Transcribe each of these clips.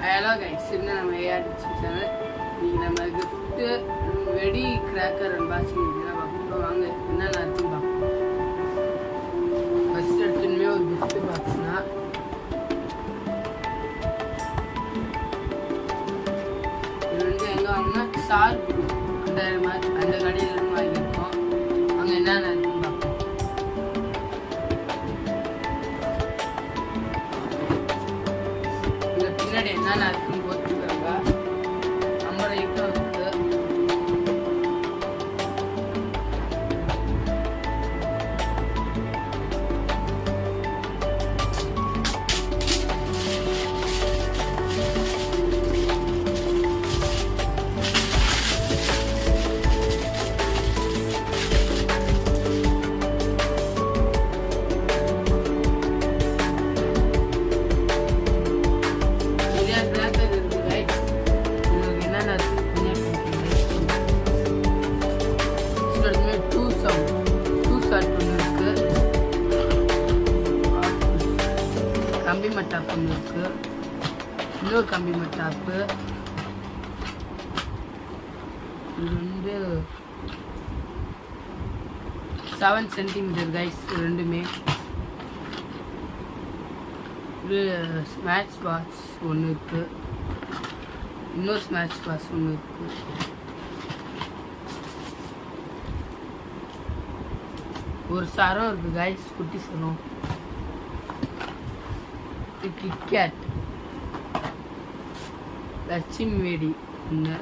Hello guys, இந்த நம்ம ART channel. இன்னைக்கு நம்ம கிஃப்ட்டு வெடி கிராக்கர் அன்பாக்சிங் பார்ப்போம். வாங்க என்னென்ன இருக்குன்னு பார்ப்போம். ஃபர்ஸ்ட் எடுத்துமே ஒரு கிஃப்ட் பாக்ஸ்னா இது வந்து எங்கே வாங்கினா சார் அந்த கடையில் இருந்து வாங்கியிருக்கோம். அங்கே என்னென்ன இருக்குன்னு பார்ப்போம். இங்கே பின்னாடி என்னென்ன இருக்குன்னு போட்டுருக்காங்க. நம்ம இப்போ இருக்கு. கம்பி மட்டாப்பு ஒன்று இருக்கு, இன்னொரு கம்பி மட்டாப்பு. இது வந்து 7 சென்டிமீட்டர் கைஸ் ரெண்டுமே. இது ஸ்மாஷ் பாக்ஸ் ஒன்று இருக்கு, இன்னொரு ஸ்மாஷ் பாக்ஸ் ஒன்று இருக்கு. ஒரு சரம் இருக்கு கைஸ், குட்டி சரம். கிட்கேட் லட்சுமி வெடி ஒன்று.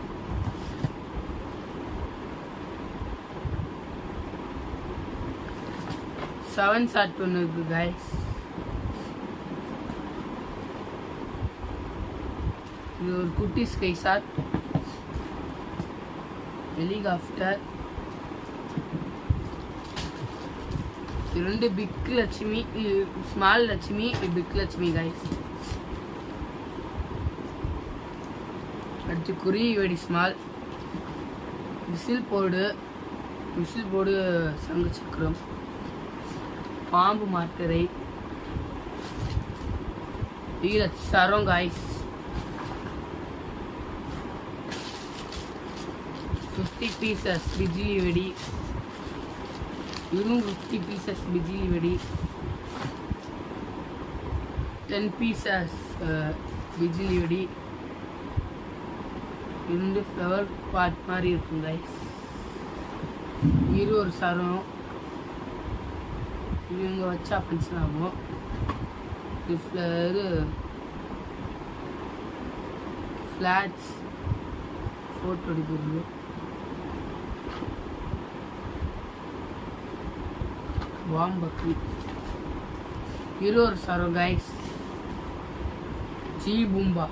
செவன் ஷாட் ஒன்று இருக்கு கைஸ். இது ஒரு குட்டி ஸ்கை ஷாட். ஹெலிகாப்டர். ரெண்டு big Lakshmi, small Lakshmi, big Lakshmi guys. அடுத்து குருவி வெடி ஸ்மால். விசில் போடு சங்கு சக்கரம். பாம்பு மாட்டரை. சரம் கைஸ். 50 பீசஸ் பிஜிலி வெடி. இன்னும் 50 பீசஸ் பிஜிலி வெடி. 10 பீசஸ் பிஜிலி வெடி. ரெண்டு ஃப்ளவர் பாட் மாதிரி இருக்கும் கைஸ். இது ஒரு சரம். இது இங்கே வச்சா ஃபங்க்ஷன் ஆகும். இது ஃப்ளாட்ஸ் ஃபோட்டோ எடுக்கிறது. வாம்பக்கு. இது ஒரு சரம் கைஸ். ஜி பூம்பா.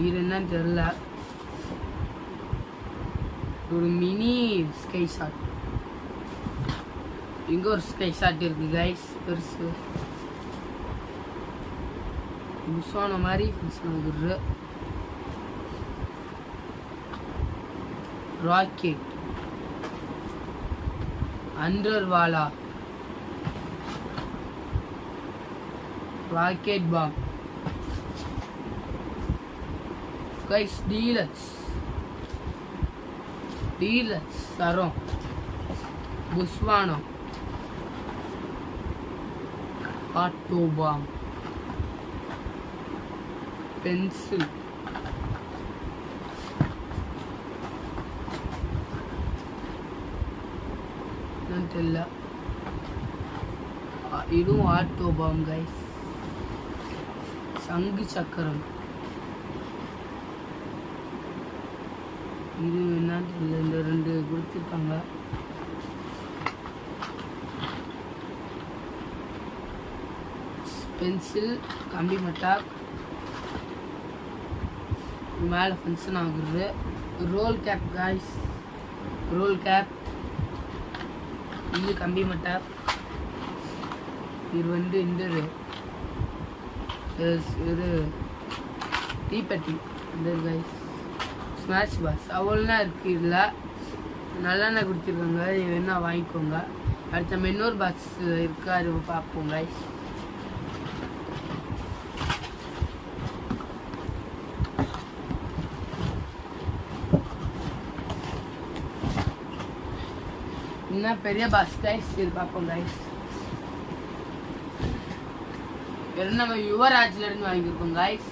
இது என்னன்னு தெரியல. ஒரு மினி ஸ்கை ஷாட். இங்க ஒரு ஸ்கை ஷாட் இருக்கு கைஸ், பெருசு. புஷான மாதிரி ஆகுது. ராக்கெட். அண்டர்வாலா. ராக்கெட் பாம் கைஸ். டீலக்ஸ் சரம். புஷ்வானோ. Auto bomb. பென்சில். இதுவும் ஆட்டோ பாம் கைஸ். சங்கு சக்கரம். இது என்னன்னு தெரியல. இந்த ரெண்டு கொடுத்துருக்காங்க. பென்சில், கம்பி மட்டா. மேலே ஃபங்க்ஷன் ஆகுது. Role gap guys. Role gap. இது கம்பி மட்டா. இது வந்து இந்த இது தீப்பெட்டி. இந்த கைஸ் ஸ்மாஷ் பாக்ஸ் அவ்வளோதான் இருக்குது. இதில் நல்லெண்ணெய் கொடுத்துருக்காங்க, இது வேணா வாங்கிக்கோங்க. அடுத்த நம்ம இன்னொரு பாக்ஸ் இருக்குது, அது பார்ப்போம் கைஸ். இன்னும் பெரிய பாஸ் கைஸ் இது பார்ப்போம் கைஸ். வெறும் நம்ம யுவராஜ்ல இருந்து வாங்கியிருக்கோம் கைஸ்.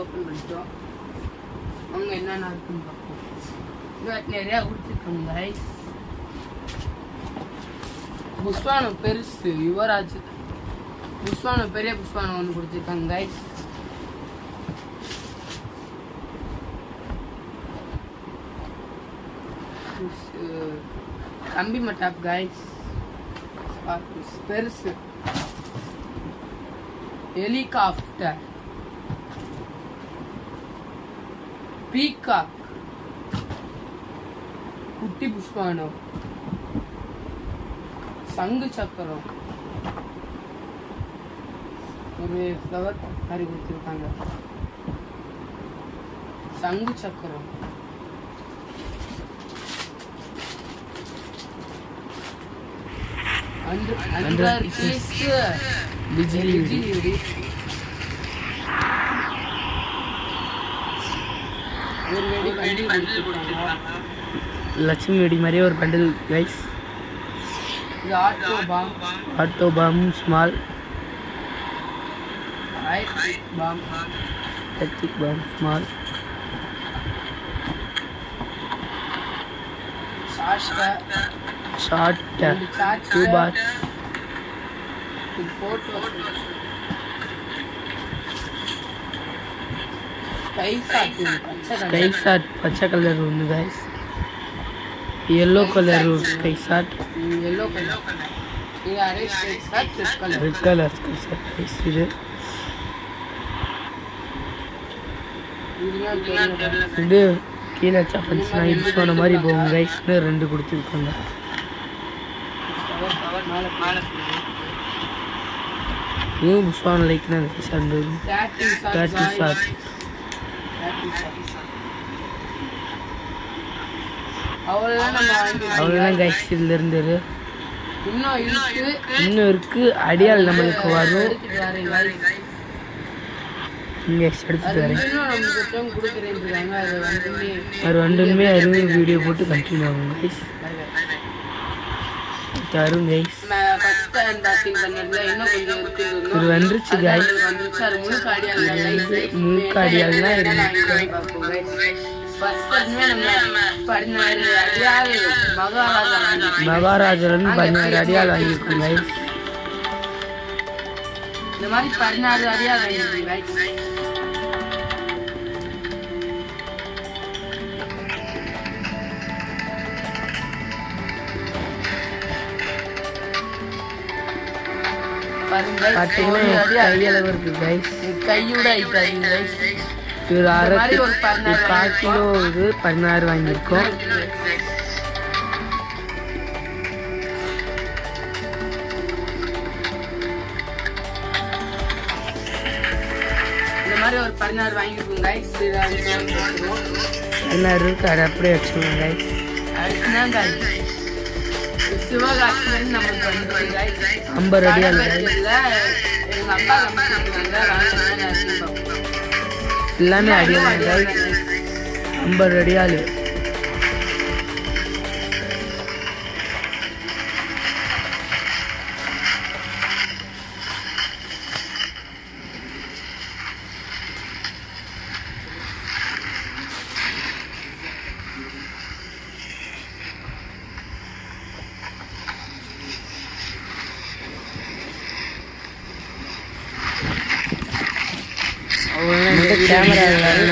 ஓப்பன் பண்ணிட்டோம். அவங்க என்னென்ன இருக்குன்னு பார்ப்போம். இது நிறையா கொடுத்துருக்காங்க கைஸ். புஷ்வானம் பெருசு யுவராஜ் புஷ்வானம் பெரிய புஷ்வானம் ஒன்று கொடுத்துருக்காங்க கைஸ். கம்பி மட்டாப் கைஸ் பெருசு. ஹெலிகாப்டர் பீகாக் குட்டி புஷ்வானம் சங்கு சக்கரம் ஒரு ஃப்ளவர் மாதிரி கொடுத்துருக்காங்க. சங்கு சக்கரம் லட்சுமி வெடி மாதிரியே ஒரு பண்டில் கைஸ். இது auto bomb small electric bomb small short 2 பார் ஸ்கை ஷாட் பச்சை கலர் ஒன்று guys. Yellow colour sky shot red colour sky shot இது இது கீழே சப்பன்ஸ்னா இது சொன்ன மாதிரி போகும் கைஸ்னு 2 கொடுத்துருக்காங்க. இது புஷ்வான லைக் தான் கைஸ். அந்த 30 ஷாட் அவ்வளோதான் கைஸ். இதில் இருந்தது இன்னும் இருக்கு. அடியால் நம்மளுக்கு வரும். இங்கே எடுத்துட்டு வரேன். அது ரெண்டுமே அருமை வீடியோ போட்டு கண்டினியூ ஆகும் கைஸ். தரும் கைஸ். இது வந்துருச்சு கைஸ். முழுக்க அடியால் தான் இருக்கு. மகாராஜன் 16 அடியால் வாங்கியிருக்கோம் கைஸ். இந்த மாதிரி 16 அடியால் வாங்கியிருக்கோம் கைஸ். பார்த்தீங்கன்னா கையளவு இருக்கு கைஸ். கையோட ஆயிட்டாங்க கைஸ். ஒரு 1/4 கிலோ இது 16 வாங்கியிருக்கோம். இந்த மாதிரி ஒரு 16 வாங்கியிருக்கோம் கைஸ். 16 இருக்கு. அதை அப்படியே வச்சுக்கோங்க கைஸ். அதுதான் கைஸ் சிவகாசிலேருந்து நமக்கு வந்து கைஸ் 50 அடியால் எங்கள் அப்பா எல்லாமே அடியால் கைஸ். 50 அடியால். கேமரா லைக்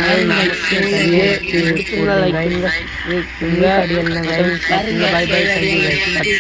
பண்ணுங்க. பாய் பாய்.